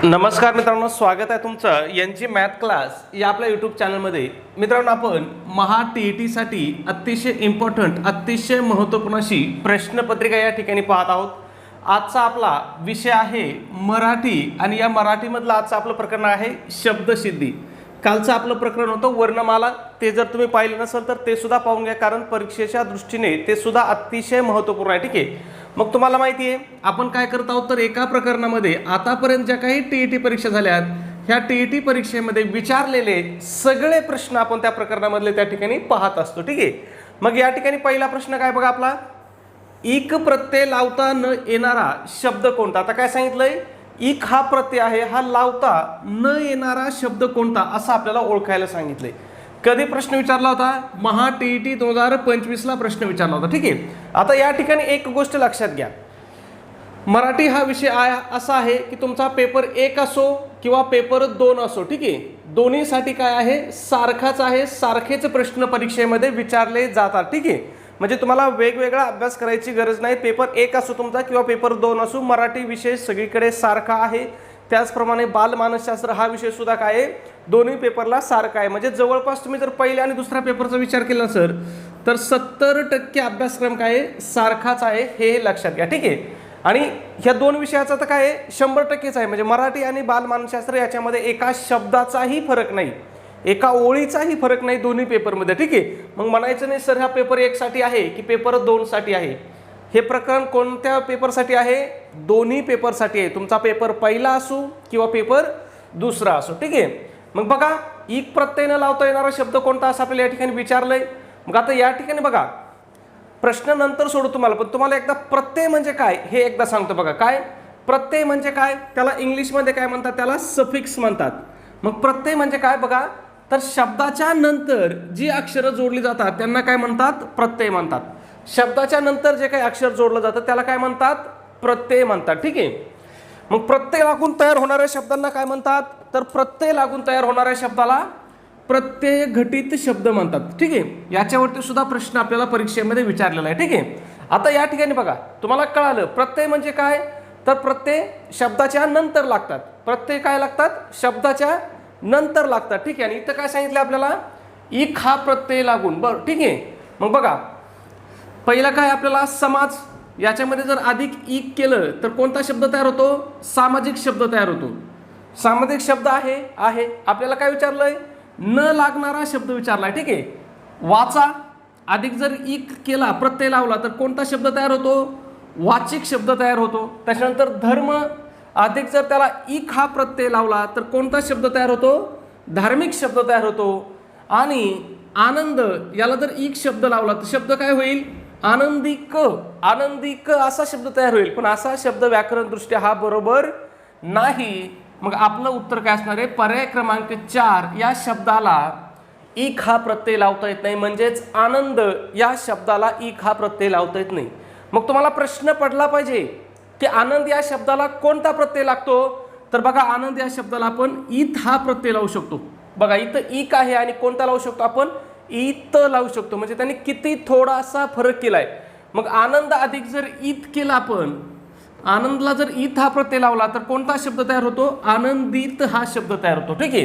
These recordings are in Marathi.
नमस्कार मित्रांनो, स्वागत आहे तुमचं यांची मॅथ क्लास या आपल्या यूट्यूब चॅनलमध्ये. मित्रांनो, आपण महा TET साठी अतिशय इम्पॉर्टंट, अतिशय महत्त्वपूर्ण अशी प्रश्नपत्रिका या ठिकाणी पाहत आहोत. आजचा आपला विषय आहे मराठी आणि या मराठीमधलं आजचं आपलं प्रकरण आहे शब्दसिद्धी. कालचं आपलं प्रकरण होतं वर्णमाला. ते जर तुम्ही पाहिलं नसेल तर ते सुद्धा पाहून घ्या, कारण परीक्षेच्या दृष्टीने ते सुद्धा अतिशय महत्त्वपूर्ण आहे. ठीक आहे. मग तुम्हाला माहिती आहे आपण काय करत आहोत, तर एका प्रकरणामध्ये आतापर्यंत ज्या काही TET परीक्षा झाल्यात ह्या TET परीक्षेमध्ये विचारलेले सगळे प्रश्न आपण त्या प्रकरणामधले त्या ठिकाणी पाहत असतो. ठीक आहे. मग या ठिकाणी पहिला प्रश्न काय बघा आपला, इक प्रत्यय लावता न येणारा शब्द कोणता. आता काय सांगितलंय, इक हा प्रत्यय आहे, हा लावता न येणारा शब्द कोणता असं आपल्याला ओळखायला सांगितलंय. कधी प्रश्न विचारला होता, महा TET 2025 ला प्रश्न विचारला होता. ठीक आहे. आता या ठिकाणी एक गोष्ट लक्षात घ्या, मराठी हा विषय असा आहे की तुमचा पेपर 1 असो किंवा पेपर 2 असो, ठीक आहे, दोन्हीसाठी काय आहे, सारखाच आहे. सारखेच प्रश्न परीक्षेमध्ये विचारले जातात. ठीक आहे. म्हणजे तुम्हाला वेगवेगळा अभ्यास करायची गरज नाही. पेपर 1 असो तुमचा किंवा पेपर 2 असो, मराठी विषय सगळीकडे सारखा आहे. त्याचप्रमाणे बालमानसशास्त्र हा विषय सुद्धा काय आहे, दोन्ही पेपरला सारखा आहे. म्हणजे जवळपास तुम्ही जर पहिल्या आणि दुसऱ्या पेपरचा विचार केला सर तर 70% अभ्यासक्रम काय आहे, सारखाच आहे, हे लक्षात घ्या. ठीक आहे. आणि ह्या दोन विषयाचा तर काय आहे 100%च आहे. म्हणजे मराठी आणि बालमानसशास्त्र याच्यामध्ये एका शब्दाचाही फरक नाही, एका ओळीचाही फरक नाही दोन्ही पेपरमध्ये. ठीक आहे. मग म्हणायचं नाही सर हा पेपर 1 साठी आहे की पेपर 2 साठी आहे. हे प्रकरण कोणत्या पेपरसाठी आहे, दोन्ही पेपरसाठी आहे. तुमचा पेपर पहिला असो किंवा पेपर दुसरा असो. ठीक आहे. मग बघा, इक प्रत्यय न लावता येणारा शब्द कोणता असं आपल्याला या ठिकाणी विचारलंय. मग आता या ठिकाणी बघा, प्रश्न नंतर सोडू तुम्हाला, पण तुम्हाला एकदा प्रत्यय म्हणजे काय हे एकदा सांगतो. बघा, काय प्रत्यय म्हणजे काय, त्याला इंग्लिशमध्ये काय म्हणतात, त्याला सफिक्स म्हणतात. मग प्रत्यय म्हणजे काय बघा, तर शब्दाच्या नंतर जी अक्षरं जोडली जातात त्यांना काय म्हणतात, प्रत्यय म्हणतात. शब्दाच्या नंतर जे काही अक्षर जोडलं जातं त्याला काय म्हणतात, प्रत्यय म्हणतात. ठीक आहे. मग प्रत्यय लागून तयार होणाऱ्या शब्दांना काय म्हणतात, तर प्रत्यय लागून तयार होणाऱ्या शब्दाला प्रत्यय घटित शब्द म्हणतात. ठीक आहे. याच्यावरती सुद्धा प्रश्न आपल्याला परीक्षेमध्ये विचारलेला आहे. ठीक आहे. आता या ठिकाणी बघा, तुम्हाला कळालं प्रत्यय म्हणजे काय, तर प्रत्यय शब्दाच्या नंतर लागतात. प्रत्यय काय लागतात, शब्दाच्या नंतर लागतात. ठीक आहे. आणि इथं काय सांगितलं आपल्याला, इक हा प्रत्यय लागून. बरं, ठीक आहे. मग बघा, पहिला काय आपल्याला समाज, याच्यामध्ये जर अधिक इक केलं तर कोणता शब्द तयार होतो, सामाजिक शब्द तयार होतो. सामाजिक शब्द आहे आपल्याला काय विचारलंय, न लागणारा शब्द विचारलाय. ठीक आहे. वाचा, अधिक जर इक केला प्रत्यय लावला तर कोणता शब्द तयार होतो, वाचिक शब्द तयार होतो. त्याच्यानंतर धर्म, अधिक जर त्याला इक हा प्रत्यय लावला तर कोणता शब्द तयार होतो, धार्मिक शब्द तयार होतो. आणि आनंद, याला जर इक शब्द लावला तर शब्द काय होईल, आनंदिक. आनंदिक असा शब्द तयार होईल, पण असा शब्द व्याकरण दृष्ट्या हा बरोबर नाही. मग आपलं उत्तर काय असणार आहे, पर्याय क्रमांक 4 या शब्दाला इक हा प्रत्यय लावता येत नाही. म्हणजेच आनंद या शब्दाला इक हा प्रत्यय लावता येत नाही. मग तुम्हाला प्रश्न पडला पाहिजे की आनंद या शब्दाला कोणता प्रत्यय लागतो, तर बघा, आनंद या शब्दाला आपण इत हा प्रत्यय लावू शकतो. बघा, इथं इक आहे आणि कोणता लावू शकतो आपण, इत लावू शकतो. म्हणजे त्यांनी किती थोडासा फरक केलाय. मग आनंद अधिक जर इत केला, आपण आनंदला जर इत हा प्रत्यय लावला तर कोणता शब्द तयार होतो, आनंदित हा शब्द तयार होतो. ठीक आहे.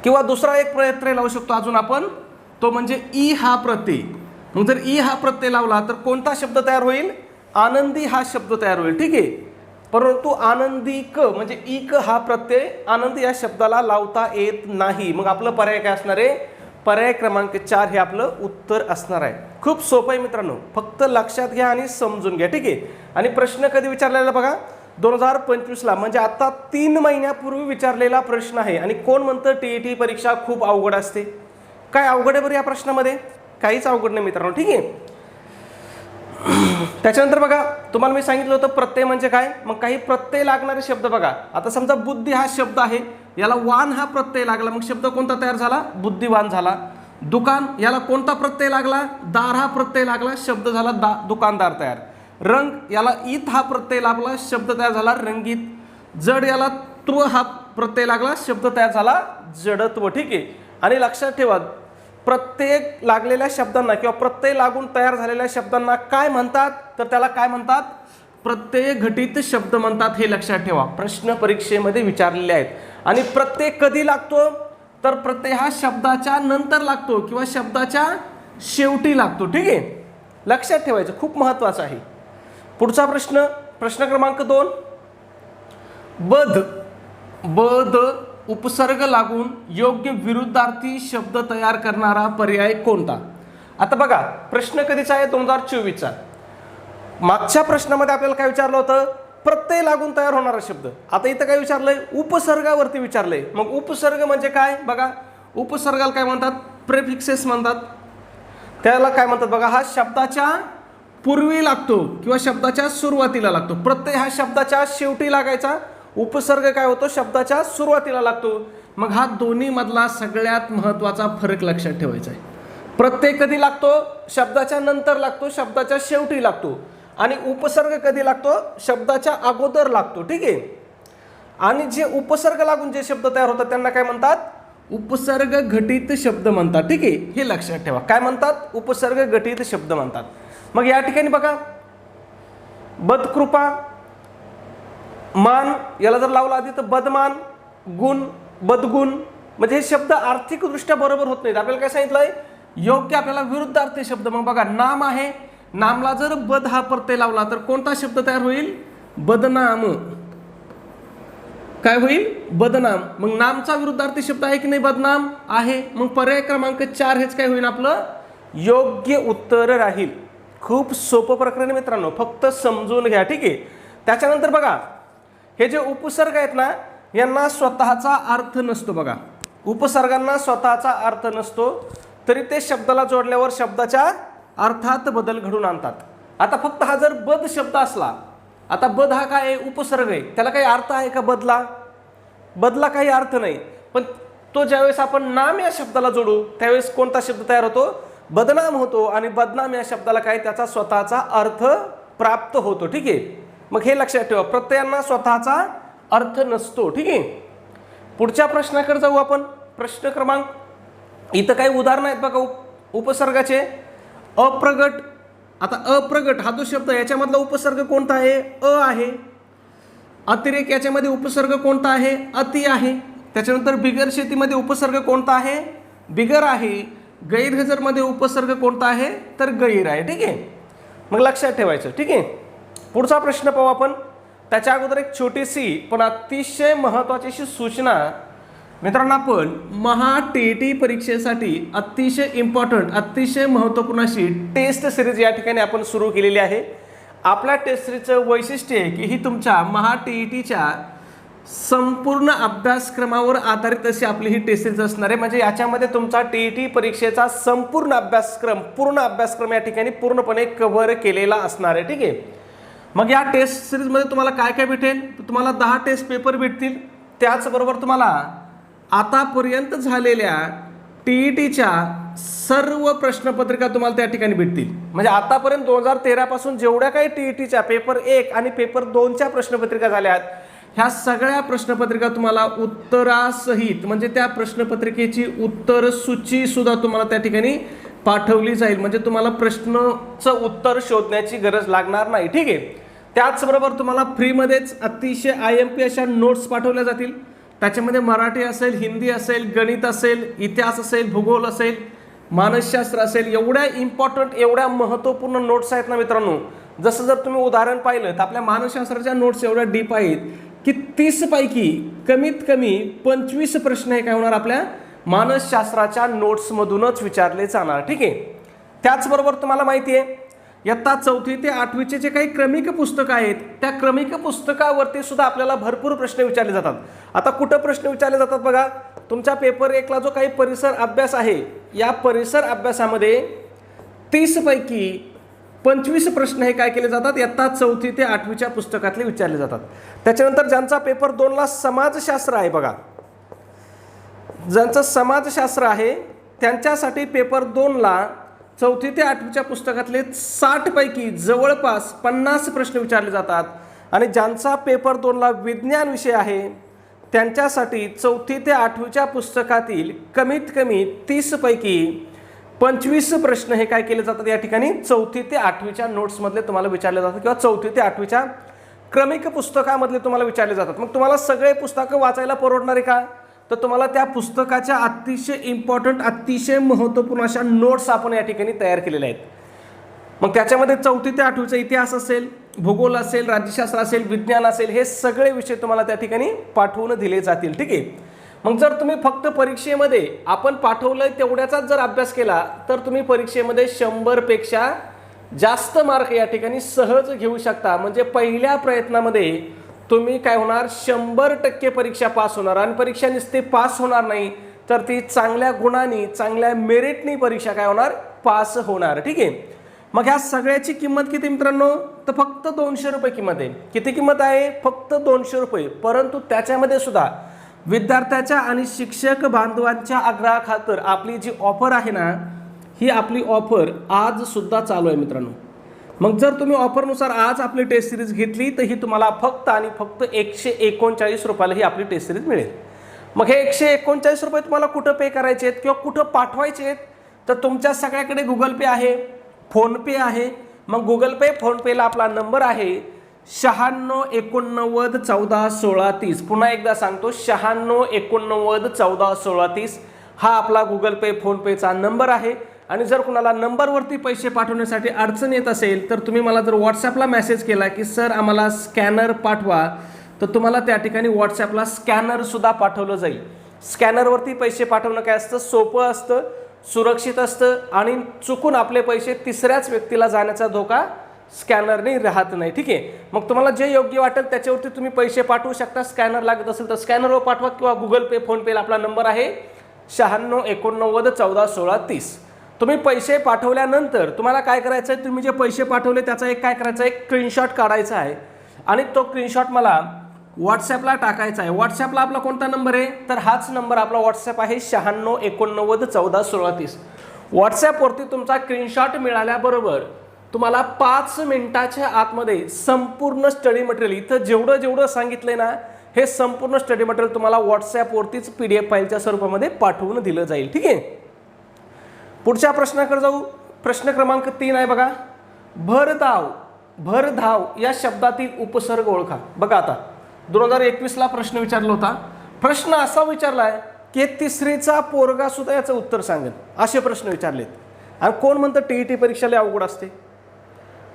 किंवा दुसरा एक प्रत्यय लावू शकतो अजून आपण, तो म्हणजे ई हा प्रत्यय. मग जर ई हा प्रत्यय लावला तर कोणता शब्द तयार होईल, आनंदी हा शब्द तयार होईल. ठीक आहे. परंतु आनंदिक म्हणजे इक हा प्रत्यय आनंदी या शब्दाला लावता येत नाही. मग आपलं पर्याय काय असणार आहे, पर्याय क्रमांक 4 हे आपलं उत्तर असणार आहे. खूप सोपं आहे मित्रांनो, फक्त लक्षात घ्या आणि समजून घ्या. ठीक आहे. आणि प्रश्न कधी विचारलेला बघा, 2025 ला, म्हणजे आता 3 महिन्यापूर्वी विचारलेला प्रश्न आहे. आणि कोण म्हणतं TET परीक्षा खूप अवघड असते, काय अवघड आहे बरं या प्रश्नामध्ये, काहीच अवघड नाही मित्रांनो. ठीक आहे. त्याच्यानंतर बघा, तुम्हाला मी सांगितलं होतं प्रत्यय म्हणजे काय. मग काही प्रत्यय लागणारे शब्द बघा, आता समजा बुद्धी हा शब्द आहे, याला वान हा प्रत्यय लागला, मग शब्द कोणता तयार झाला, बुद्धिवान झाला. दुकान, याला कोणता प्रत्यय लागला, दार हा प्रत्यय लागला, शब्द झाला दुकानदार तयार. रंग, याला इत हा प्रत्यय लागला, शब्द तयार झाला रंगीत. जड, याला त्व हा प्रत्यय लागला, शब्द तयार झाला जडत्व. ठीक आहे. आणि लक्षात ठेवा, प्रत्येक लागलेल्या शब्दांना किंवा प्रत्यय लागून तयार झालेल्या शब्दांना काय म्हणतात, तर त्याला काय म्हणतात, प्रत्यय घटित शब्द म्हणतात, हे लक्षात ठेवा. प्रश्न परीक्षेमध्ये विचारलेले आहेत. आणि प्रत्यय कधी लागतो, तर प्रत्यय हा शब्दाच्या नंतर लागतो किंवा शब्दाच्या शेवटी लागतो. ठीक आहे, लक्षात ठेवायचं, खूप महत्वाचं आहे. पुढचा प्रश्न, प्रश्न क्रमांक 2. बद उपसर्ग लागून योग्य विरुद्धार्थी शब्द तयार करणारा पर्याय कोणता? आता बघा, प्रश्न कधीचा आहे, 2024चा. मागच्या प्रश्नामध्ये आपल्याला काय विचारलं होतं, प्रत्यय लागून तयार होणारा शब्द. आता इथं काय विचारलंय, उपसर्गावरती विचारलंय. मग उपसर्ग म्हणजे काय बघा, उपसर्गाला काय म्हणतात, प्रेफिक्सेस म्हणतात. त्याला काय म्हणतात बघा, हा शब्दाच्या पूर्वी लागतो किंवा शब्दाच्या सुरुवातीला लागतो. प्रत्यय हा शब्दाच्या शेवटी लागायचा, उपसर्ग काय होतो, शब्दाच्या सुरुवातीला लागतो. मग हा दोन्ही मधला सगळ्यात महत्वाचा फरक लक्षात ठेवायचा आहे. प्रत्यय कधी लागतो, शब्दाच्या नंतर लागतो, शब्दाच्या शेवटी लागतो. आणि उपसर्ग कधी लागतो, शब्दाच्या अगोदर लागतो. ठीक आहे, आणि जे उपसर्ग लागून जे शब्द तयार होतात त्यांना काय म्हणतात, उपसर्ग घटित शब्द म्हणतात. ठीक आहे, हे लक्षात ठेवा. काय म्हणतात, उपसर्ग घटित शब्द म्हणतात. मग या ठिकाणी बघा, बदकृपा, मान, याला जर लावला आधी तर बदमान, गुण, बदगुण, म्हणजे हे शब्द आर्थिकदृष्ट्या बरोबर होत नाहीत. आपल्याला काय सांगितलंय, योग्य आपल्याला विरुद्धार्थी शब्द. मग बघा, नाम आहे, नामला जर बद हा प्रत्यय लावला तर कोणता शब्द तयार होईल, बदनाम. काय होईल, बदनाम. मग नामचा विरुद्धार्थी शब्द आहे की नाही, बदनाम आहे. मग पर्याय क्रमांक 4 हेच काय होईल, आपलं योग्य उत्तर राहील. खूप सोपं प्रकरण मित्रांनो, फक्त समजून घ्या. ठीक आहे, त्याच्यानंतर बघा, हे जे उपसर्ग आहेत ना, यांना स्वतःचा अर्थ नसतो. बघा, उपसर्गांना स्वतःचा अर्थ नसतो, तरी ते शब्दाला जोडल्यावर शब्दाच्या अर्थात बदल घडून आणतात. आता फक्त हा जर बद शब्द असला, आता बद हा काय आहे, उपसर्ग आहे, त्याला काही अर्थ आहे का, बदला काही अर्थ नाही. पण तो ज्यावेळेस आपण नाम या शब्दाला जोडू त्यावेळेस कोणता शब्द तयार होतो, बदनाम होतो. आणि बदनाम या शब्दाला काय, त्याचा स्वतःचा अर्थ प्राप्त होतो. ठीक आहे, मग हे लक्षात ठेवा, प्रत्ययांना स्वतःचा अर्थ नसतो. ठीक आहे, पुढच्या प्रश्नाकडे जाऊ आपण. प्रश्न क्रमांक, इथं काही उदाहरण आहेत बघा उपसर्गाचे. अप्रगट, आता अप्रगट हा जो शब्द, याच्यामधला उपसर्ग कोणता आहे, अ आहे. अतिरेक, याच्यामध्ये उपसर्ग कोणता आहे, अति आहे. त्याच्यानंतर बिगर शेतीमध्ये उपसर्ग कोणता आहे, बिगर आहे. गैरहजरमध्ये उपसर्ग कोणता आहे, तर गैर आहे. ठीक आहे, मग लक्षात ठेवायचं. ठीक आहे, पुढचा प्रश्न पाहू आपण. त्याच्या अगोदर एक छोटीशी पण अतिशय महत्त्वाची अशी सूचना. मित्रांनो, आपण महा-टी-ई-टी परीक्षेसाठी अतिशय इम्पॉर्टंट, अतिशय महत्त्वपूर्ण अशी टेस्ट सिरीज या ठिकाणी आपण सुरू केलेली आहे. आपल्या टेस्ट सिरीजचं वैशिष्ट्य आहे की ही तुमच्या महा-टी-ई-टीच्या संपूर्ण अभ्यासक्रमावर आधारित अशी आपली ही टेस्ट सिरीज असणार आहे. म्हणजे याच्यामध्ये तुमचा टी-ई-टी परीक्षेचा संपूर्ण अभ्यासक्रम, पूर्ण अभ्यासक्रम या ठिकाणी पूर्णपणे कव्हर केलेला असणार आहे. ठीक आहे, मग या टेस्ट सिरीजमध्ये तुम्हाला काय काय भेटेल, तुम्हाला 10 टेस्ट पेपर भेटतील. त्याचबरोबर तुम्हाला आतापर्यंत झालेल्या टी-ई-टीच्या सर्व प्रश्नपत्रिका तुम्हाला त्या ठिकाणी भेटतील. म्हणजे आतापर्यंत 2013 पासून जेवढ्या काही टी-ई-टीच्या पेपर 1 आणि पेपर 2च्या प्रश्नपत्रिका झाल्या आहेत, ह्या सगळ्या प्रश्नपत्रिका तुम्हाला उत्तरासहित, म्हणजे त्या प्रश्नपत्रिकेची उत्तर सूची सुद्धा तुम्हाला त्या ठिकाणी पाठवली जाईल. म्हणजे तुम्हाला प्रश्नाचं उत्तर शोधण्याची गरज लागणार नाही. ठीक आहे, त्याचबरोबर तुम्हाला फ्रीमध्येच अतिशय IMP अशा नोट्स पाठवल्या जातील. त्याच्यामध्ये मराठी असेल, हिंदी असेल, गणित असेल, इतिहास असेल, भूगोल असेल, मानसशास्त्र असेल. एवढ्या इम्पॉर्टंट, एवढ्या महत्त्वपूर्ण नोट्स आहेत ना मित्रांनो. जसं जर तुम्ही उदाहरण पाहिलं तर आपल्या मानसशास्त्राच्या नोट्स एवढ्या डीप आहेत की 30 पैकी कमीत कमी 25 प्रश्न हे काय होणार, आपल्या मानसशास्त्राच्या नोट्समधूनच विचारले जाणार. ठीक आहे, त्याचबरोबर तुम्हाला माहिती आहे, इयत्ता 4थी ते 8वीचे जे काही क्रमिक पुस्तकं आहेत, त्या क्रमिक पुस्तकावरती सुद्धा आपल्याला भरपूर प्रश्न विचारले जातात. आता कुठं प्रश्न विचारले जातात बघा, तुमच्या पेपर 1ला जो काही परिसर अभ्यास आहे, या परिसर अभ्यासामध्ये 30 पैकी 25 प्रश्न हे काय केले जातात, इयत्ता 4थी ते 8वीच्या पुस्तकातले विचारले जातात. त्याच्यानंतर ज्यांचा पेपर 2ला समाजशास्त्र आहे बघा, ज्यांचं समाजशास्त्र आहे त्यांच्यासाठी पेपर 2ला 4थी ते 8वीच्या पुस्तकातले 60 पैकी जवळपास 50 प्रश्न विचारले जातात. आणि ज्यांचा पेपर 2ला विज्ञान विषय आहे त्यांच्यासाठी 4थी ते 8वीच्या पुस्तकातील कमीत कमी 30 पैकी 25 प्रश्न हे काय केले जातात या ठिकाणी 4थी ते 8वीच्या नोट्समधले तुम्हाला विचारले जातात किंवा 4थी ते 8वीच्या क्रमिक पुस्तकामधले तुम्हाला विचारले जातात. मग तुम्हाला सगळे पुस्तकं वाचायला परवडणार आहे का? तर तुम्हाला त्या पुस्तकाच्या अतिशय इम्पॉर्टंट अतिशय महत्त्वपूर्ण अशा नोट्स आपण या ठिकाणी तयार केलेल्या आहेत. मग त्याच्यामध्ये 4थी ते 8वीचा इतिहास असेल, भूगोल असेल, राज्यशास्त्र असेल, विज्ञान असेल, हे सगळे विषय तुम्हाला त्या ठिकाणी पाठवून दिले जातील. ठीक आहे. मग जर तुम्ही फक्त परीक्षेमध्ये आपण पाठवलंय तेवढ्याचाच जर अभ्यास केला तर तुम्ही परीक्षेमध्ये 100 पेक्षा जास्त मार्क या ठिकाणी सहज घेऊ शकता. म्हणजे पहिल्या प्रयत्नामध्ये तुम्ही काय होणार 100% परीक्षा पास होणार. आणि परीक्षा नुसते पास होणार नाही तर ती चांगल्या गुणांनी चांगल्या मेरिटनी परीक्षा काय होणार पास होणार. ठीक आहे. मग ह्या सगळ्याची किंमत किती मित्रांनो? तर फक्त 200 रुपये किंमत आहे. किती किंमत आहे? फक्त 200 रुपये. परंतु त्याच्यामध्ये सुद्धा विद्यार्थ्याच्या आणि शिक्षक बांधवांच्या आग्रहाखातर आपली जी ऑफर आहे ना, ही आपली ऑफर आज सुद्धा चालू आहे मित्रांनो. मग जर तुम्ही ऑफरनुसार आज आपली टेस्ट सिरीज घेतली तर ही तुम्हाला फक्त आणि फक्त 139 रुपयाला ही आपली टेस्ट सिरीज मिळेल. मग हे 139 रुपये तुम्हाला कुठं पे करायचे आहेत किंवा कुठं पाठवायचे आहेत? तर तुमच्या सगळ्याकडे गुगल पे आहे, फोनपे आहे. मग गुगल पे फोनपेला आपला नंबर आहे 96 89 14 16 30. पुन्हा एकदा सांगतो 96 89 14 16 30 हा आपला गुगल पे फोनपेचा नंबर आहे. आणि जर कुणाला नंबरवरती पैसे पाठवण्यासाठी अडचण येत असेल तर तुम्ही मला जर व्हॉट्सॲपला मेसेज केला की सर आम्हाला स्कॅनर पाठवा, तर तुम्हाला त्या ठिकाणी व्हॉट्सॲपला स्कॅनरसुद्धा पाठवलं जाईल. स्कॅनरवरती पैसे पाठवणं काय असतं, सोपं असतं, सुरक्षित असतं आणि चुकून आपले पैसे तिसऱ्याच व्यक्तीला जाण्याचा धोका स्कॅनरने राहत नाही. ठीक आहे. मग तुम्हाला जे योग्य वाटेल त्याच्यावरती तुम्ही पैसे पाठवू शकता. स्कॅनर लागत असेल तर स्कॅनरवर पाठवा किंवा गुगल पे फोनपेला आपला नंबर आहे 96 89 14 16 30. तुम्ही पैसे पाठवल्यानंतर तुम्हाला काय करायचं आहे, तुम्ही जे पैसे पाठवले त्याचा एक काय करायचं आहे, एक स्क्रीनशॉट काढायचा आहे आणि तो स्क्रीनशॉट मला व्हॉट्सॲपला टाकायचा आहे. व्हॉट्सॲपला आपला कोणता नंबर आहे? तर हाच नंबर आपला व्हॉट्सॲप आहे 96 89 14 16 30. व्हॉट्सॲपवरती तुमचा स्क्रीनशॉट मिळाल्याबरोबर तुम्हाला 5 मिनिटाच्या आतमध्ये संपूर्ण स्टडी मटेरियल इथं जेवढं जेवढं सांगितलंय ना, हे संपूर्ण स्टडी मटेरियल तुम्हाला व्हॉट्सॲपवरतीच PDF फाईलच्या स्वरूपामध्ये पाठवून दिलं जाईल. ठीक आहे. पुढच्या प्रश्नाकडे जाऊ. प्रश्न क्रमांक 3 आहे बघा. भरधाव या शब्दातील उपसर्ग ओळखा. बघा आता 2021ला प्रश्न विचारला होता. प्रश्न असा विचारलाय की 3रीचा पोरगा सुद्धा याचं उत्तर सांगेल असे प्रश्न विचारलेत. आणि कोण म्हणतं TET परीक्षा लय अवघड असते,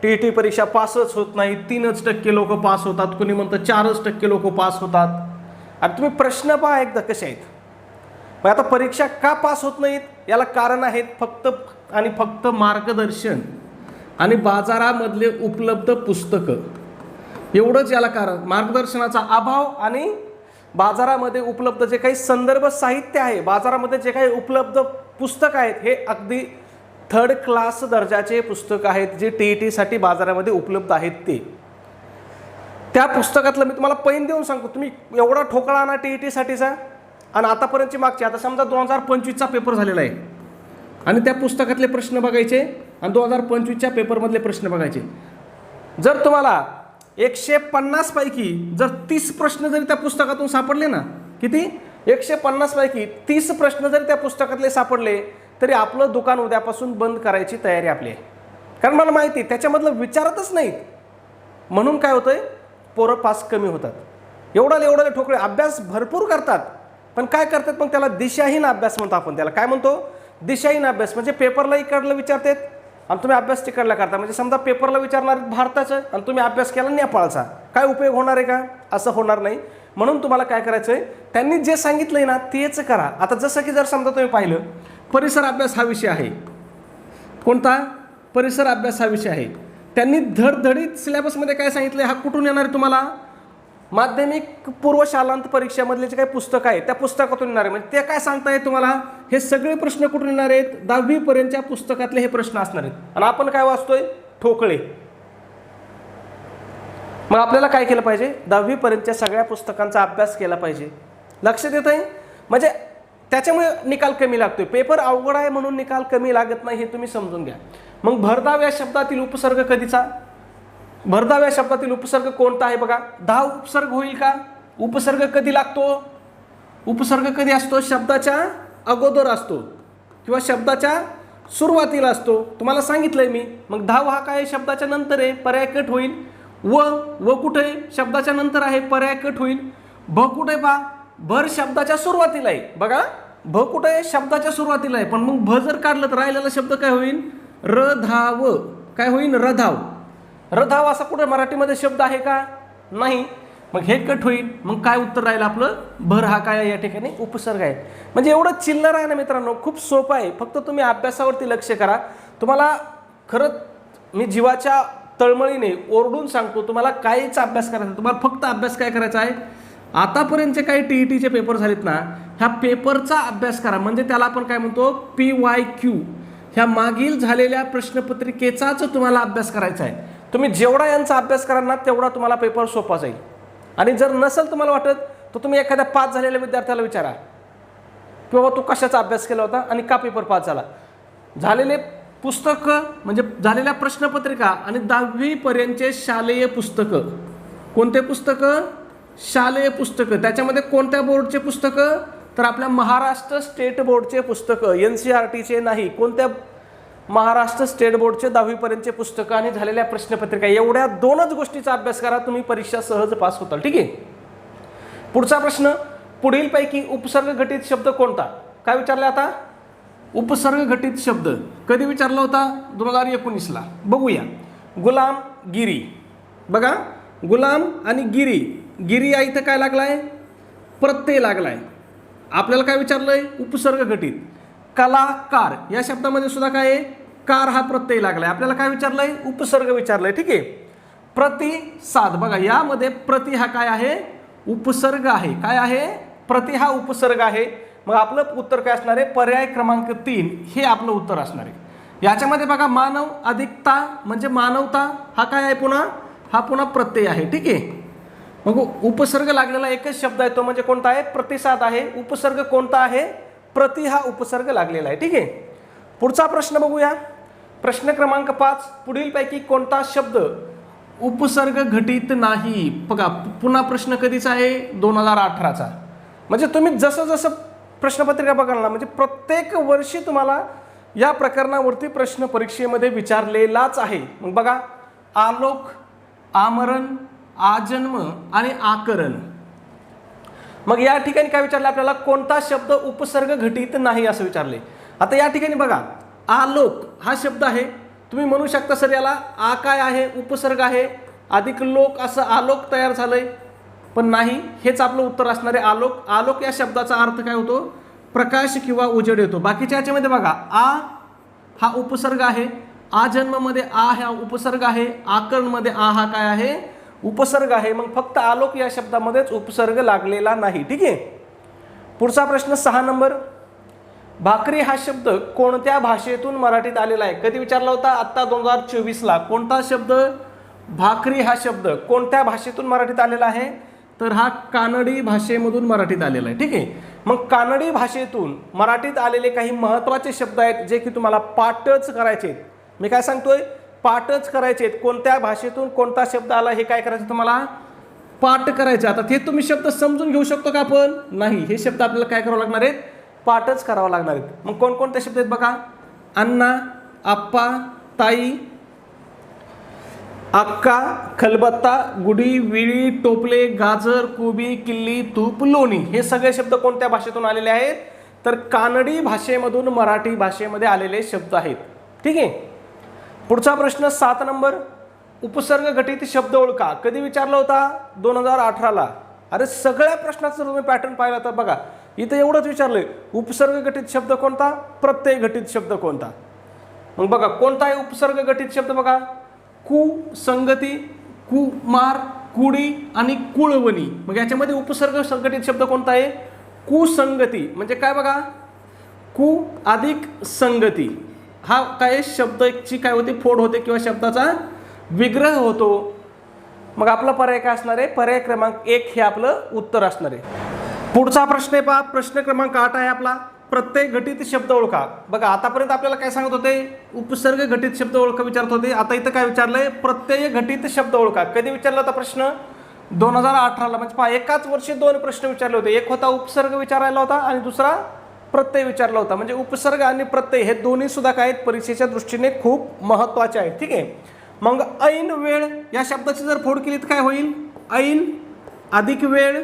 TET परीक्षा पासच होत नाही, 3% लोक पास होतात, कोणी म्हणतं 4% लोक पास होतात. आणि तुम्ही प्रश्न पहा एकदा कसे आहेत. मग आता परीक्षा का पास होत नाहीत याला कारण आहेत फक्त आणि फक्त मार्गदर्शन आणि बाजारामधले उपलब्ध पुस्तकं. एवढंच याला कारण. मार्गदर्शनाचा अभाव आणि बाजारामध्ये उपलब्ध जे काही संदर्भ साहित्य आहे, बाजारामध्ये जे काही उपलब्ध पुस्तक आहेत हे अगदी 3rd क्लास दर्जाचे पुस्तक आहेत जे TET साठी बाजारामध्ये उपलब्ध आहेत. ते त्या पुस्तकातलं मी तुम्हाला पैन देऊन सांगतो. तुम्ही एवढा ठोकळा आणा TET साठीचा आणि आतापर्यंतची मागची, आता समजा 2025चा पेपर झालेला आहे आणि त्या पुस्तकातले प्रश्न बघायचे आणि 2025च्या पेपरमधले प्रश्न बघायचे. जर तुम्हाला 150 पैकी जर 30 प्रश्न जरी त्या पुस्तकातून सापडले ना, किती 150 पैकी 30 प्रश्न जरी त्या पुस्तकातले सापडले तरी आपलं दुकान उद्यापासून बंद करायची तयारी आपली आहे. कारण मला माहिती आहे त्याच्यामधलं विचारतच नाहीत म्हणून काय होतंय, पोरं पास कमी होतात. एवढा ठोकळे अभ्यास भरपूर करतात पण काय करतात, मग त्याला दिशाहीन अभ्यास म्हणतो आपण. त्याला काय म्हणतो? दिशाहीन अभ्यास. म्हणजे पेपरला इकडलं विचारतात आणि तुम्ही अभ्यास तिकडला करता. म्हणजे समजा पेपरला विचारणार भारताचं आणि तुम्ही अभ्यास केला नेपाळचा, काय उपयोग होणार आहे का? असं होणार नाही. म्हणून तुम्हाला काय करायचं आहे, त्यांनी जे सांगितलंय ना तेच करा. आता जसं की जर समजा तुम्ही पाहिलं परिसर अभ्यास हा विषय आहे. कोणता? परिसर अभ्यास हा विषय आहे. त्यांनी धडधडीत सिलेबसमध्ये काय सांगितलंय, हा कुठून येणार आहे तुम्हाला? माध्यमिक पूर्व शालांत परीक्षामधले जे काही पुस्तक आहे त्या पुस्तकातून येणार आहे. म्हणजे ते काय सांगताय तुम्हाला, हे सगळे प्रश्न कुठून येणार आहेत? 10वी पर्यंतच्या पुस्तकातले हे प्रश्न असणार आहेत. आणि आपण काय वाचतोय? ठोकळे. मग आपल्याला काय केलं पाहिजे? 10वी पर्यंतच्या सगळ्या पुस्तकांचा अभ्यास केला पाहिजे. लक्षात येत आहे? म्हणजे त्याच्यामुळे निकाल कमी लागतोय. पेपर अवघड आहे म्हणून निकाल कमी लागत नाही हे तुम्ही समजून घ्या. मग भरधाव या शब्दातील उपसर्ग कधीचा? भरधाव या शब्दातील उपसर्ग कोणता आहे बघा. धाव उपसर्ग होईल का? उपसर्ग कधी लागतो? उपसर्ग कधी असतो? शब्दाच्या अगोदर असतो किंवा शब्दाच्या सुरुवातीला असतो, तुम्हाला सांगितलंय मी. मग धाव हा काय शब्दाच्या नंतर आहे, पर्याय कट होईल. व कुठे आहे, शब्दाच्या नंतर आहे, पर्याय कट होईल. भ कुठे पहा, भर शब्दाच्या सुरुवातीला आहे. बघा भ कुठे आहे, शब्दाच्या सुरुवातीला आहे. पण मग भ जर काढलं तर राहिलेला शब्द काय होईल, रधाव. काय होईल, रधाव. रधाव असा कुठे मराठीमध्ये शब्द आहे का, नाही. मग हे कट होईल. मग काय उत्तर राहील आपलं, भर हा काय या ठिकाणी उपसर्ग आहे. म्हणजे एवढं चिल्लर आहे ना मित्रांनो, खूप सोपं आहे. फक्त तुम्ही अभ्यासावरती लक्ष करा. तुम्हाला खरंच मी जीवाच्या तळमळीने ओरडून सांगतो, तुम्हाला काहीच अभ्यास करायचा, तुम्हाला फक्त अभ्यास काय करायचा आहे, आतापर्यंतचे काही TETचे पेपर झालेत ना, ह्या पेपरचा अभ्यास करा. म्हणजे त्याला आपण काय म्हणतो, PYQ, ह्या मागील झालेल्या प्रश्नपत्रिकेचाच तुम्हाला अभ्यास करायचा आहे. तुम्ही जेवढा यांचा अभ्यास कराल ना, तेवढा तुम्हाला पेपर सोपा जाईल. आणि जर नसेल तुम्हाला वाटत, तर तुम्ही एखाद्या पास झालेल्या विद्यार्थ्याला विचारा की बाबा तू कशाचा अभ्यास केला होता आणि का पेपर पास झाला. झालेले पुस्तकं म्हणजे झालेल्या प्रश्नपत्रिका आणि 10वी पर्यंतचे शालेय पुस्तकं. कोणते पुस्तकं, शालेय पुस्तकं. त्याच्यामध्ये कोणत्या बोर्डचे पुस्तकं, तर आपल्या महाराष्ट्र स्टेट बोर्डचे पुस्तकं, NCERTचे नाही. कोणत्या, महाराष्ट्र स्टेट बोर्डचे 10वी पर्यंतचे पुस्तकं आणि झालेल्या प्रश्नपत्रिका. एवढ्या 2च गोष्टीचा अभ्यास करा, तुम्ही परीक्षा सहज पास होताल. ठीक आहे. पुढचा प्रश्न, पुढीलपैकी उपसर्ग घटित शब्द कोणता. काय विचारले आता, उपसर्ग घटित शब्द कधी विचारला होता, 2019ला. बघूया. गुलाम, गिरी. बघा गुलाम आणि गिरी. गिरी या इथं काय लागलाय, प्रत्यय लागलाय. आपल्याला काय विचारलंय, उपसर्ग घटित. कलाकार या शब्दामध्ये सुद्धा काय आहे, कार हा प्रत्यय लागलाय. आपल्याला काय विचारलंय, उपसर्ग विचारलंय. ठीक आहे. प्रतिसाद. बघा यामध्ये प्रति हा काय आहे, उपसर्ग आहे. काय आहे, प्रति हा उपसर्ग आहे. मग आपलं उत्तर काय असणार आहे, पर्याय क्रमांक 3 हे आपलं उत्तर असणार आहे. याच्यामध्ये बघा मानव अधिकता म्हणजे मानवता हा काय आहे, पुन्हा हा पुन्हा प्रत्यय आहे. ठीक आहे. मग उपसर्ग लागलेला एकच शब्द आहे, तो म्हणजे कोणता आहे, प्रतिसाद आहे. उपसर्ग कोणता आहे, प्रति हा उपसर्ग लागलेला आहे. ठीक आहे. पुढचा प्रश्न बघूया. प्रश्न क्रमांक 5, पुढीलपैकी कोणता शब्द उपसर्ग घटित नाही. बघा पुन्हा प्रश्न कधीचा आहे, 2018चा. म्हणजे तुम्ही जसं जसं प्रश्नपत्रिका बघाल ना, म्हणजे प्रत्येक वर्षी तुम्हाला या प्रकरणावरती प्रश्न परीक्षेमध्ये विचारलेलाच आहे. मग बघा, आलोक, आमरण, आजन्म आणि आकरण. मग या ठिकाणी काय विचारले आपल्याला, कोणता शब्द उपसर्ग घटित नाही असं विचारले. आता या ठिकाणी बघा, आलोक हा शब्द आहे. तुम्ही म्हणू शकता सर याला आ काय आहे, उपसर्ग आहे, अधिक लोक असं आलोक तयार झालंय. पण नाही, हेच आपलं उत्तर असणार आहे, आलोक. आलोक या शब्दाचा अर्थ काय होतो, प्रकाश किंवा उजेड येतो. बाकीच्या याच्यामध्ये बघा, आ हा उपसर्ग आहे, आजन्ममध्ये आ हा उपसर्ग आहे, आकरणमध्ये आ हा काय आहे, उपसर्ग आहे. मग फक्त आलोक या शब्दामध्येच उपसर्ग लागलेला नाही. ठीक आहे. पुढचा प्रश्न 6 नंबर, भाकरी हा शब्द कोणत्या भाषेतून मराठीत आलेला आहे. कधी विचारला होता, आत्ता 2024ला. कोणता शब्द, भाकरी हा शब्द कोणत्या भाषेतून मराठीत आलेला आहे, तर हा कानडी भाषेमधून मराठीत आलेला आहे. ठीक आहे. मग कानडी भाषेतून मराठीत आलेले काही महत्त्वाचे शब्द आहेत जे की तुम्हाला पाठच करायचे. मी काय सांगतोय, पाठच करायचे. कोणत्या भाषेतून कोणता शब्द आला हे काय करायचं, तुम्हाला पाठ करायचं. आता ते तुम्ही शब्द समजून घेऊ शकतो का आपण, नाही. हे शब्द आपल्याला काय करावं लागणार आहेत, पाठच करावं लागणार आहेत. मग कोणकोणते शब्द आहेत बघा, अण्णा, आप्पा, ताई, अक्का, खलबत्ता, गुढी, विळी, टोपले, गाजर, कोबी, किल्ली, तूप, लोणी. हे सगळे शब्द कोणत्या भाषेतून आलेले आहेत, तर कानडी भाषेमधून मराठी भाषेमध्ये आलेले शब्द आहेत. ठीक आहे. पुढचा प्रश्न 7 नंबर, उपसर्ग घटित शब्द ओळखा. कधी विचारला होता, 2018ला. अरे सगळ्या प्रश्नाचं तुम्ही पॅटर्न पाहिला तर बघा, इथं एवढंच विचारलंय, उपसर्ग घटित शब्द कोणता, प्रत्यय घटित शब्द कोणता. मग बघा कोणता आहे उपसर्ग घटित शब्द, बघा कुसंगती, कुमार, कुडी आणि कुळवणी. मग याच्यामध्ये उपसर्ग संघटित शब्द कोणता आहे, कुसंगती. म्हणजे काय बघा, कु अधिक संगती हा काय शब्दाची काय होते, फोड होते किंवा शब्दाचा विग्रह होतो. मग आपला पर्याय काय असणार आहे, पर्याय क्रमांक 1 हे आपलं उत्तर असणार आहे. पुढचा प्रश्न आहे पहा, प्रश्न क्रमांक 8 आहे आपला, प्रत्यय घटित शब्द ओळखा. बघा आतापर्यंत आपल्याला काय सांगत होते, उपसर्ग घटित शब्द ओळखा विचारत होते. आता इथं काय विचारलंय, प्रत्यय घटित शब्द ओळखा. कधी विचारला होता प्रश्न, 2018ला. म्हणजे पहा एकाच वर्षी 2 प्रश्न विचारले होते. एक होता उपसर्ग विचारायला होता आणि दुसरा प्रत्यय विचारला होता. म्हणजे उपसर्ग आणि प्रत्यय हे दोन्ही सुद्धा काय आहेत परीक्षेच्या दृष्टीने खूप महत्त्वाचे आहेत. ठीक आहे. मग ऐन वेळ या शब्दाची जर फोड केली तर काय होईल? ऐन अधिक वेळ.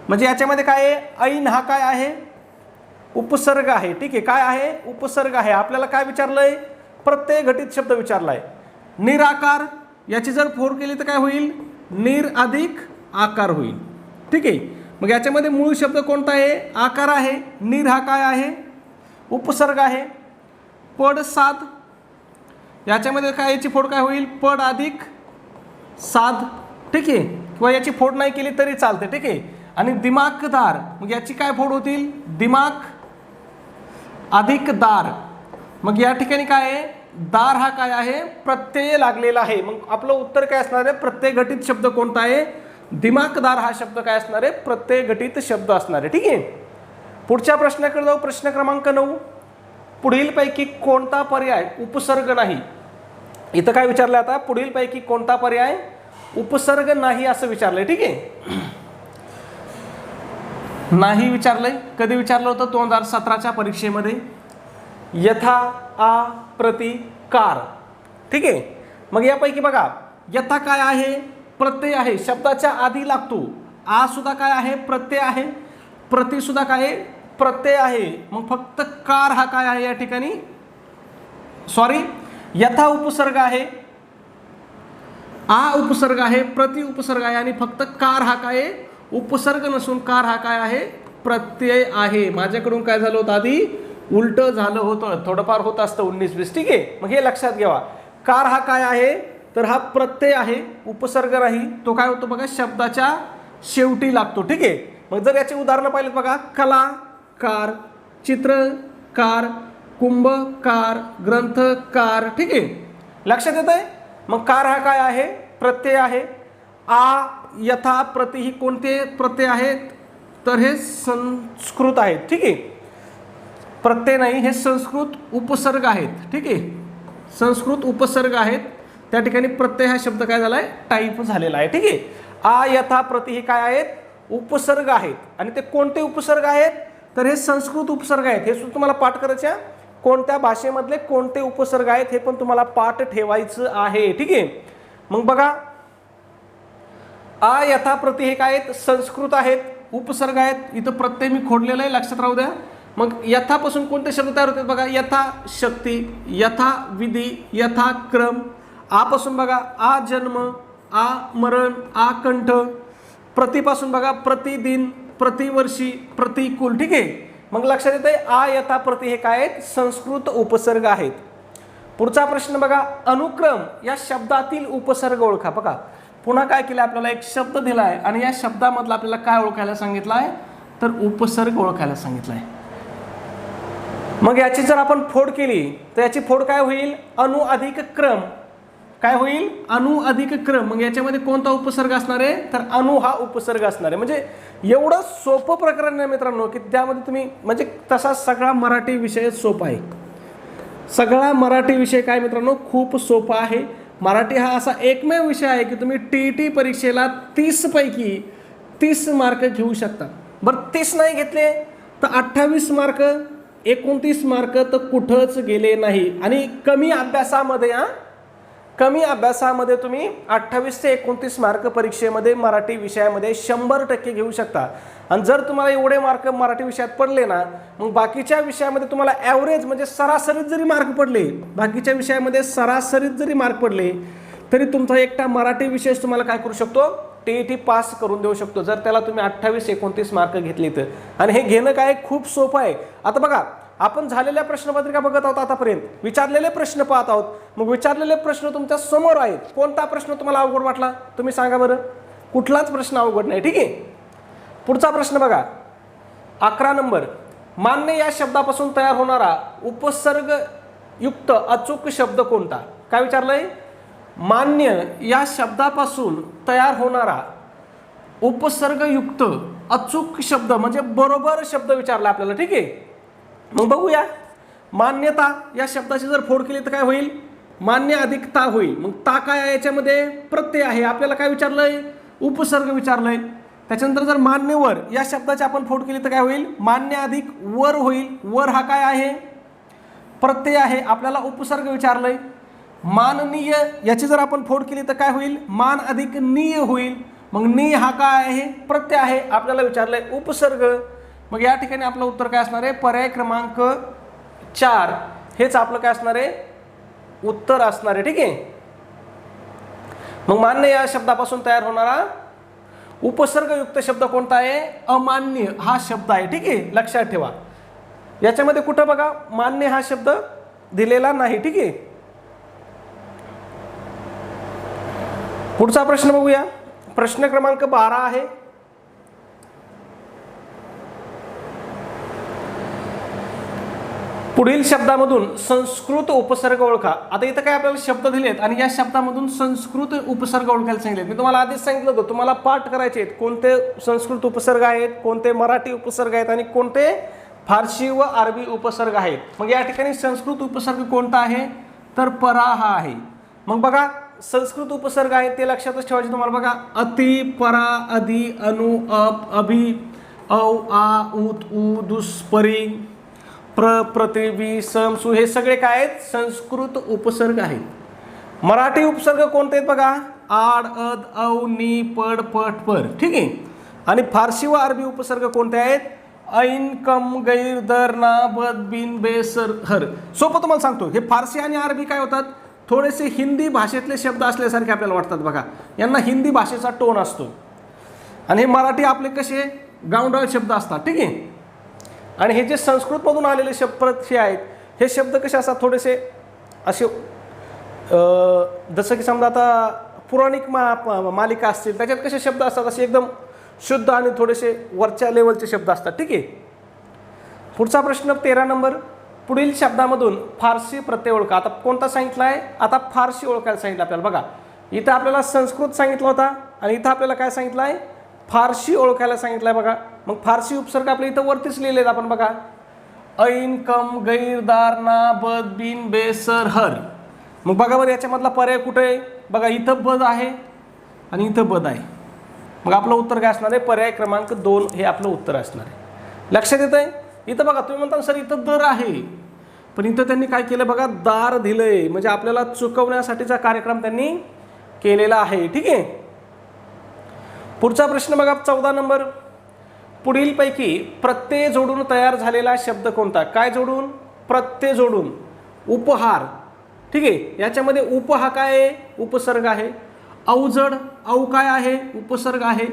म्हणजे याच्यामध्ये काय आहे? ऐन हा काय आहे? उपसर्ग आहे. ठीक आहे. काय आहे? उपसर्ग आहे. आपल्याला काय विचारलंय? प्रत्यय घटित शब्द विचारलाय. निराकार याची जर फोड केली तर काय होईल? निर अधिक आकार होईल. ठीक आहे. मग याच्यामध्ये मूळ शब्द कोणता आहे? आकार आहे. निर हा काय आहे? उपसर्ग आहे. पड साध याच्यामध्ये काय याची फोड काय होईल? पड अधिक साध. ठीक आहे. किंवा याची फोड नाही केली तरी चालते. ठीक आहे. आणि दिमागदार मग याची काय फोड होतील? दिमाग अधिक दार. मग या ठिकाणी काय आहे? दार हा काय आहे? प्रत्यय लागलेला आहे. मग आपलं उत्तर काय असणार आहे? प्रत्यय घटित शब्द कोणता आहे? दिमागदार हा शब्द काय असणार आहे? प्रत्यय घटित शब्द असणार आहे. ठीक आहे. पुढच्या प्रश्नाकडे जाऊ. प्रश्न क्रमांक 9. पुढीलपैकी कोणता पर्याय उपसर्ग नाही? इथं काय विचारलं आता? पुढीलपैकी कोणता पर्याय उपसर्ग नाही असं विचारलंय. ठीक आहे. नाही विचारलंय. कधी विचारलं होतं? 2017च्या परीक्षेमध्ये. यथा आ प्रति कार. ठीक आहे. मग यापैकी बघा यथा काय आहे? प्रत्यय आहे. शब्दाच्या आधी लागतो. आ सुद्धा काय आहे? प्रत्यय आहे. प्रति सुद्धा काय आहे? प्रत्यय आहे. मग फक्त कार हा काय आहे या ठिकाणी? सॉरी, यथा उपसर्ग आहे, आ उपसर्ग आहे, प्रति उपसर्ग आहे आणि फक्त कार हा काय आहे? उपसर्ग नसून कार हा काय आहे? प्रत्यय आहे. माझ्याकडून काय झालं होतं आधी? उलट झालं होतं. थोडंफार होत असतं 19-20. ठीक आहे. मग हे लक्षात घ्यावा. कार हा काय आहे? तर हा प्रत्यय आहे. उपसर्ग नाही. तो काय होतो बघा? शब्दाच्या शेवटी लागतो. ठीक आहे. मग जर याची उदाहरणं पाहिलेत बघा. कलाकार, चित्रकार, कुंभकार, ग्रंथकार. ठीक आहे. लक्षात येत आहे? मग कार हा काय आहे? प्रत्यय आहे. आ, यथा, प्रति ही कोणते प्रत्यय आहेत? तर हे संस्कृत आहेत. ठीक आहे. प्रत्यय नाही, हे संस्कृत उपसर्ग आहेत. ठीक आहे. संस्कृत उपसर्ग आहेत. त्या ठिकाणी प्रत्यय हा शब्द काय झालाय? टाईप झालेला आहे. ठीक आहे. आ, यथा, प्रति हे काय आहेत? उपसर्ग आहेत. आणि ते कोणते उपसर्ग आहेत? तर हे संस्कृत उपसर्ग आहेत. हे सुद्धा तुम्हाला पाठ करायचे. कोणत्या भाषेमधले कोणते उपसर्ग आहेत हे पण तुम्हाला पाठ ठेवायचं आहे. ठीक आहे. मग बघा, आ, यथा, प्रति हे काय आहेत? संस्कृत आहेत, उपसर्ग आहेत. इथं प्रत्यय मी खोडलेला आहे, लक्षात राहू द्या. मग यथापासून कोणते शब्द तयार होतात बघा? यथा शक्ती, यथा विधी, यथा क्रम. आपासून बघा आ जन्म, आ मरण, आ कंठ. प्रतिपासून बघा प्रतिदिन, प्रतिवर्षी, प्रतिकूल. ठीक आहे. मग लक्षात येते आ, यथा, प्रति हे काय आहेत? संस्कृत उपसर्ग आहेत. पुढचा प्रश्न बघा. अनुक्रम या शब्दातील उपसर्ग ओळखा. बघा पुन्हा काय केलं? आपल्याला एक शब्द दिला आहे आणि या शब्दामधला आपल्याला काय ओळखायला सांगितलं आहे? तर उपसर्ग ओळखायला सांगितलं आहे. मग याची जर आपण फोड केली तर याची फोड काय होईल? अनु अधिक क्रम. काय होईल? अनु अधिक क्रम. मग याच्यामध्ये कोणता उपसर्ग असणार आहे? तर अनु हा उपसर्ग असणार आहे. म्हणजे एवढं सोपं प्रकरण आहे मित्रांनो की त्यामध्ये तुम्ही म्हणजे तसा सगळा मराठी विषय सोपा आहे. सगळा मराठी विषय काय मित्रांनो? खूप सोपा आहे. मराठी हा असा एकमेव विषय आहे की तुम्ही TET परीक्षेला 30 पैकी 30 मार्क घेऊ शकता. बरं 30 नाही घेतले तर 28 मार्क, 29 मार्क तर कुठंच गेले नाही. आणि कमी अभ्यासामध्ये तुम्ही 28 ते 29 मार्क परीक्षेमध्ये मराठी विषयामध्ये 100% घेऊ शकता. आणि जर तुम्हाला एवढे मार्क मराठी विषयात पडले ना, मग बाकीच्या विषयामध्ये तुम्हाला ॲव्हरेज म्हणजे सरासरीत जरी मार्क पडले, बाकीच्या विषयामध्ये सरासरीत जरी मार्क पडले तरी तुमचा एकटा मराठी विषय तुम्हाला काय करू शकतो? TET पास करून देऊ शकतो जर त्याला तुम्ही 28-29 मार्क घेतले तर. आणि हे घेणं काय खूप सोपं आहे. आता बघा आपण झालेल्या प्रश्नपत्रिका बघत आहोत, आतापर्यंत विचारलेले प्रश्न पाहत आहोत. मग विचारलेले प्रश्न तुमच्या समोर आहेत. कोणता प्रश्न तुम्हाला अवघड वाटला? तुम्ही सांगा बरं. कुठलाच प्रश्न अवघड नाही. ठीक आहे. पुढचा प्रश्न बघा. 11 नंबर. मान्य या शब्दापासून तयार होणारा उपसर्ग युक्त अचूक शब्द कोणता? काय विचारलंय? मान्य या शब्दापासून तयार होणारा उपसर्गयुक्त अचूक शब्द म्हणजे बरोबर शब्द विचारला आपल्याला. ठीक आहे. मग बघूया. मान्यता या शब्दाची जर फोड केली तर काय होईल? मान्य अधिक ता होईल. मग ता काय आहे? याच्यामध्ये प्रत्यय आहे. आपल्याला काय विचारलंय? उपसर्ग विचारलंय. त्याच्यानंतर जर मान्य वर या शब्दाची आपण फोड केली तर काय होईल, मान्य अधिक वर होईल. वर हा काय आहे, प्रत्यय आहे. आपल्याला उपसर्ग विचारलंय. माननीय याची जर आपण फोड केली तर काय होईल, मान अधिक नीय होईल. मग नी हा काय आहे, प्रत्यय आहे. आपल्याला विचारलंय उपसर्ग. मग या ठिकाणी आपलं उत्तर काय असणार आहे, पर्याय क्रमांक 4 हेच आपलं काय असणार आहे, उत्तर असणार आहे. ठीक आहे. मग मान्य या शब्दापासून तयार होणारा उपसर्गयुक्त शब्द कोणता आहे, अमान्य हा शब्द आहे. ठीक आहे, लक्षात ठेवा. याच्यामध्ये कुठं बघा मान्य हा शब्द दिलेला नाही. ठीक आहे. पुढचा प्रश्न बघूया. प्रश्न क्रमांक 12 आहे. पुढील शब्दामधून संस्कृत उपसर्ग ओळखा. आता इथं काय आपल्याला शब्द दिलेत आणि या शब्दामधून संस्कृत उपसर्ग ओळखायला सांगितले. मी तुम्हाला आधीच सांगितलं होतं तुम्हाला पाठ करायचे आहेत, कोणते संस्कृत उपसर्ग आहेत, कोणते मराठी उपसर्ग आहेत आणि कोणते फारसी व अरबी उपसर्ग आहेत. मग या ठिकाणी संस्कृत उपसर्ग कोणता आहे, तर परा हा आहे. मग बघा संस्कृत उपसर्ग आहेत ते लक्षातच ठेवायचे तुम्हाला. बघा अति, परा, अधि, अनु, अप, अभि, औ, आ, उत, उ, दुष्परी, प्र, पृथ्वी, सम, सु हे सगळे काय आहेत, संस्कृत उपसर्ग आहेत. मराठी उपसर्ग कोणते आहेत बघा, आड, अद, औ, नी, पड, पट, पर. ठीक आहे. आणि फारसी व अरबी उपसर्ग कोणते आहेत, ऐन, कम, गैर, दर, ना, बद, बिन, बे, सर, हर. सोपं तुम्हाला सांगतो. हे फारसी आणि अरबी काय होतात, थोडेसे हिंदी भाषेतले शब्द असल्यासारखे आपल्याला वाटतात बघा. यांना हिंदी भाषेचा टोन असतो आणि हे मराठी आपले कसे गावंढळ शब्द असतात. ठीक आहे. आणि हे जे संस्कृतमधून आलेले शब्द हे आहेत, हे शब्द कसे असतात, थोडेसे असे जसं की समजा आता पौराणिक मालिका असतील त्याच्यात कसे शब्द असतात, असे एकदम शुद्ध आणि थोडेसे वरच्या लेवलचे शब्द असतात. ठीक आहे. पुढचा प्रश्न 13 नंबर. पुढील शब्दामधून फारसी प्रत्यय ओळखा. आता कोणता सांगितला आहे, आता फारसी ओळखायला सांगितलं आपल्याला. बघा इथं आपल्याला संस्कृत सांगितलं होता आणि इथं आपल्याला काय सांगितलं आहे, फारसी ओळखायला सांगितलं आहे. बघा मग फारसी उपसर्ग आपल्या इथं वरतीच लिहिलेत आपण. बघा ऐन, कम, गैर, दार, ना, बद, बिन, बे, सर, हर. मग बघा बरं याच्यामधला पर्याय कुठे आहे, बघा इथं बद आहे आणि इथं बद आहे. मग आपलं उत्तर काय असणार आहे, पर्याय क्रमांक 2 हे आपलं उत्तर असणार आहे. लक्षात येत आहे. इथं बघा तुम्ही म्हणता सर इथं दर आहे, पण इथं त्यांनी काय केलं बघा, दार दिलंय. म्हणजे आपल्याला चुकवण्यासाठीचा कार्यक्रम त्यांनी केलेला आहे. ठीक आहे. पुढचा प्रश्न बघा 14 नंबर. पुढीलपैकी प्रत्यय जोडून तयार झालेला शब्द कोणता. काय जोडून, प्रत्यय जोडून. उपहार. ठीक आहे. याच्यामध्ये उप हा काय आहे, उपसर्ग आहे. अवजड, औ काय आहे, उपसर्ग आहे.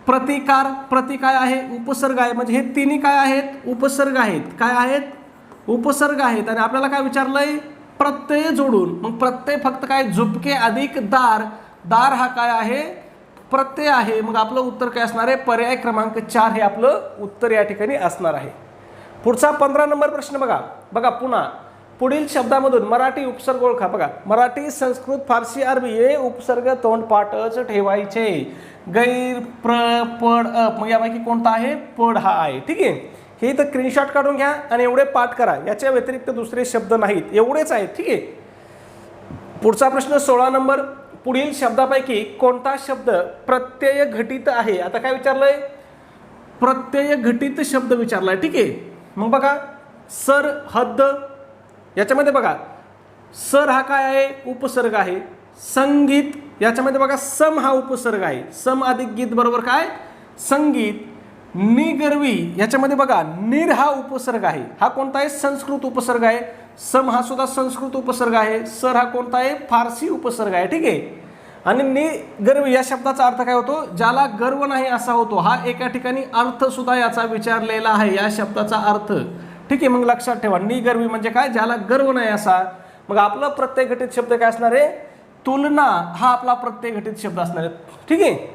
प्रतिकार, प्रति काय आहे, उपसर्ग आहे. म्हणजे हे तिन्ही काय आहेत, उपसर्ग आहेत. काय आहेत, उपसर्ग आहेत. आणि आपल्याला काय विचारलंय, प्रत्यय जोडून. मग प्रत्यय फक्त काय, झुपके अधिक दार. दार हा काय आहे, प्रत्यय आहे. मग आपलं उत्तर काय असणार आहे, पर्याय क्रमांक 4 हे आपलं उत्तर या ठिकाणी असणार आहे. पुढचा 15 नंबर प्रश्न बघा. बघा पुन्हा पुढील शब्दामधून मराठी उपसर्ग ओळखा. बघा मराठी, संस्कृत, फारसी, अरबी हे उपसर्ग तोंडपाठच ठेवायचे. गैर, प्र, पड, अप. मग यापैकी कोणता आहे, पड हा आहे. ठीक आहे. हे इथं स्क्रीनशॉट काढून घ्या आणि एवढे पाठ करा. याच्या व्यतिरिक्त दुसरे शब्द नाहीत, एवढेच आहेत. ठीक आहे. पुढचा प्रश्न 16 नंबर. पुढील शब्दापैकी कोणता शब्द प्रत्यय घटित आहे. आता काय विचारलंय, प्रत्यय घटित शब्द विचारलाय. ठीक आहे. मग बघा सर, हद्द. याच्यामध्ये बघा सर हा काय आहे, उपसर्ग आहे. संगीत, याच्यामध्ये बघा सम हा उपसर्ग आहे. सम अधिक गीत बरोबर काय, संगीत. निगर्वी, याच्यामध्ये बघा निर हा उपसर्ग आहे. हा कोणता आहे, संस्कृत उपसर्ग आहे. सम हा सुद्धा संस्कृत उपसर्ग आहे. सर हा कोणता आहे, फारसी उपसर्ग आहे. ठीक आहे. आणि निगर्वी या शब्दाचा अर्थ काय होतो, ज्याला गर्व नाही असा होतो. हा एका ठिकाणी अर्थ सुद्धा याचा विचारलेला आहे, या शब्दाचा अर्थ. ठीक आहे. मग लक्षात ठेवा, निगर्वी म्हणजे काय, ज्याला गर्व नाही असा. मग आपला प्रत्यय घटित शब्द काय असणार आहे, तुलना हा आपला प्रत्यय घटित शब्द असणार आहे. ठीक आहे.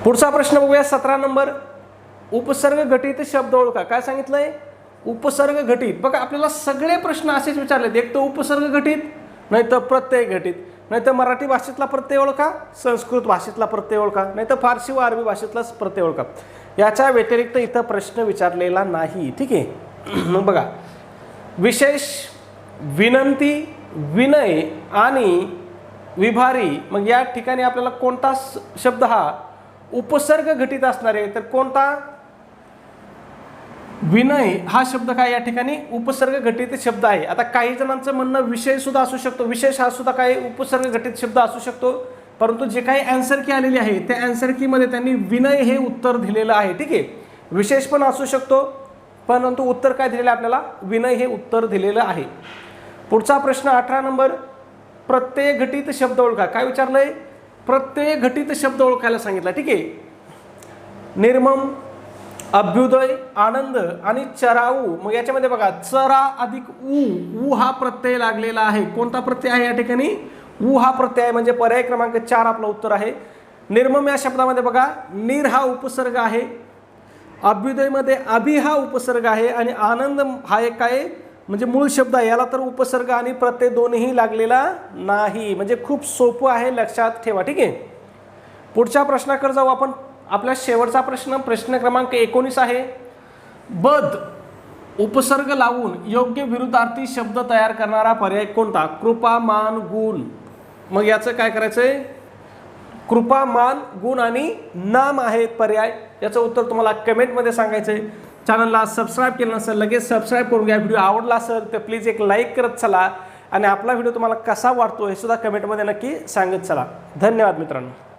पुढचा प्रश्न बघूया 17 नंबर. उपसर्ग घटित शब्द ओळखा. काय सांगितलंय, उपसर्ग घटित. बघा आपल्याला सगळे प्रश्न असेच विचारलेत. एक तर उपसर्ग घटित, नाही तर प्रत्यय घटित. नाही तर मराठी भाषेतला प्रत्यय ओळखा, संस्कृत भाषेतला प्रत्यय ओळखा, नाही तर फारसी व अरबी भाषेतलाच प्रत्यय ओळखा. याच्या व्यतिरिक्त इथं प्रश्न विचारलेला नाही. ठीक आहे. मग बघा विशेष, विनंती, विनय आणि विभारी, मग या ठिकाणी आपल्याला कोणता शब्द हा उपसर्ग घटित असणार आहे, तर कोणता? विनय हा शब्द काय या ठिकाणी उपसर्ग घटित शब्द आहे. आता काही जणांचं म्हणणं विषय सुद्धा असू शकतो, विशेष हा सुद्धा काही उपसर्ग घटित शब्द असू शकतो, परंतु जे काही आन्सर की आलेली आहे त्या आन्सर की मध्ये त्यांनी विनय हे उत्तर दिलेलं आहे. ठीक आहे, विशेष पण असू शकतो, परंतु उत्तर काय दिलेलं आहे आपल्याला? विनय हे उत्तर दिलेलं आहे. पुढचा प्रश्न 18 नंबर, प्रत्यय घटित शब्द ओळखा. काय विचारलंय? प्रत्यय घटित शब्द ओळखायला सांगितलं. ठीक आहे, निर्मम, अभ्युदय, आनंद आणि चराऊ. मग याच्यामध्ये बघा, चरा अधिक ऊ हा प्रत्यय लागलेला आहे. कोणता प्रत्यय आहे या ठिकाणी? ऊ हा प्रत्यय आहे, म्हणजे पर्याय क्रमांक 4 आपलं उत्तर आहे. निर्मम या शब्दामध्ये बघा, नीर हा उपसर्ग आहे, अभ्युदयमध्ये अभि हा उपसर्ग आहे आणि आनंद हा एक काय म्हणजे मूळ शब्द आहे, याला तर उपसर्ग आणि प्रत्यय दोन्ही लागलेला नाही. म्हणजे खूप सोपं आहे, लक्षात ठेवा. ठीक आहे, पुढच्या प्रश्नाकडे जाऊ आपण. आपला शेवटचा प्रश्न क्रमांक 19 आहे. बद उपसर्ग लावून योग्य विरुद्धार्थी शब्द तयार करणारा पर्याय कोणता? कृपा, मान, गुण. मग याचं काय करायचंय? कृपा, मान, गुण आणि नाम आहेत पर्याय. याचं उत्तर तुम्हाला कमेंटमध्ये सांगायचंय. चॅनलला सबस्क्राईब केलं नसेल लगेच सबस्क्राईब करून घ्या. व्हिडिओ आवडला असेल तर प्लीज एक लाईक करत चला आणि आपला व्हिडिओ तुम्हाला कसा वाटतो हे सुद्धा कमेंटमध्ये नक्की सांगत चला. धन्यवाद मित्रांनो.